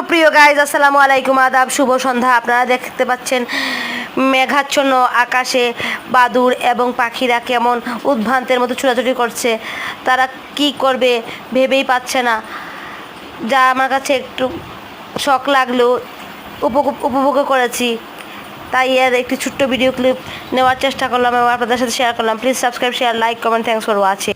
প্রিয় গাইজ, আসসালামু আলাইকুম, আদাব, শুভ সন্ধ্যা। আপনারা দেখতে পাচ্ছেন মেঘাচ্ছন্ন আকাশে বাদুড় এবং পাখিরা কেমন উদ্ভ্রান্তের মতো ছোটাছুটি করছে। তারা কি করবে ভেবেই পাচ্ছে না, যা আমার কাছে একটু শখ লাগলেও উপভোগ করেছি। তাই এর একটি ছোট্ট ভিডিও ক্লিপ নেওয়ার চেষ্টা করলাম এবং আপনাদের সাথে শেয়ার করলাম। Please subscribe, share, like, comment. Thanks for watching.